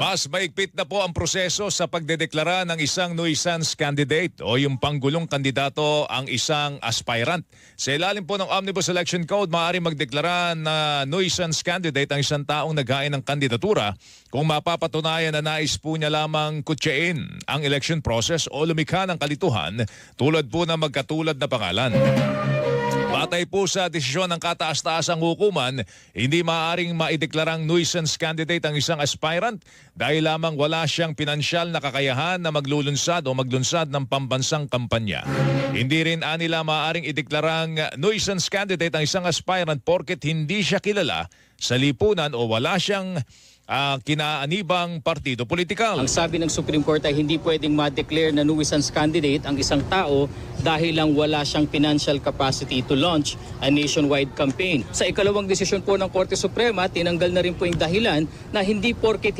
Mas maigpit na po ang proseso sa pagdedeklara ng isang nuisance candidate o yung panggulong kandidato ang isang aspirant. Sa ilalim po ng Omnibus Election Code, maaari magdeklara na nuisance candidate ang isang taong naghain ng kandidatura kung mapapatunayan na nais po niya lamang kutsain ang election process o lumikha ng kalituhan tulad po ng magkatulad na pangalan. Batay po sa desisyon ng kataas-taasang hukuman, hindi maaaring maideklarang nuisance candidate ang isang aspirant dahil lamang wala siyang pinansyal na kakayahan na maglulunsad o maglunsad ng pambansang kampanya. Hindi rin anila maaaring ideklarang nuisance candidate ang isang aspirant porket hindi siya kilala sa lipunan o wala siyang kinaanibang partido politikal. Ang sabi ng Supreme Court ay hindi pwedeng ma-declare na nuisance candidate ang isang tao dahil lang wala siyang financial capacity to launch a nationwide campaign. Sa ikalawang desisyon po ng Korte Suprema, tinanggal na rin po yung dahilan na hindi porket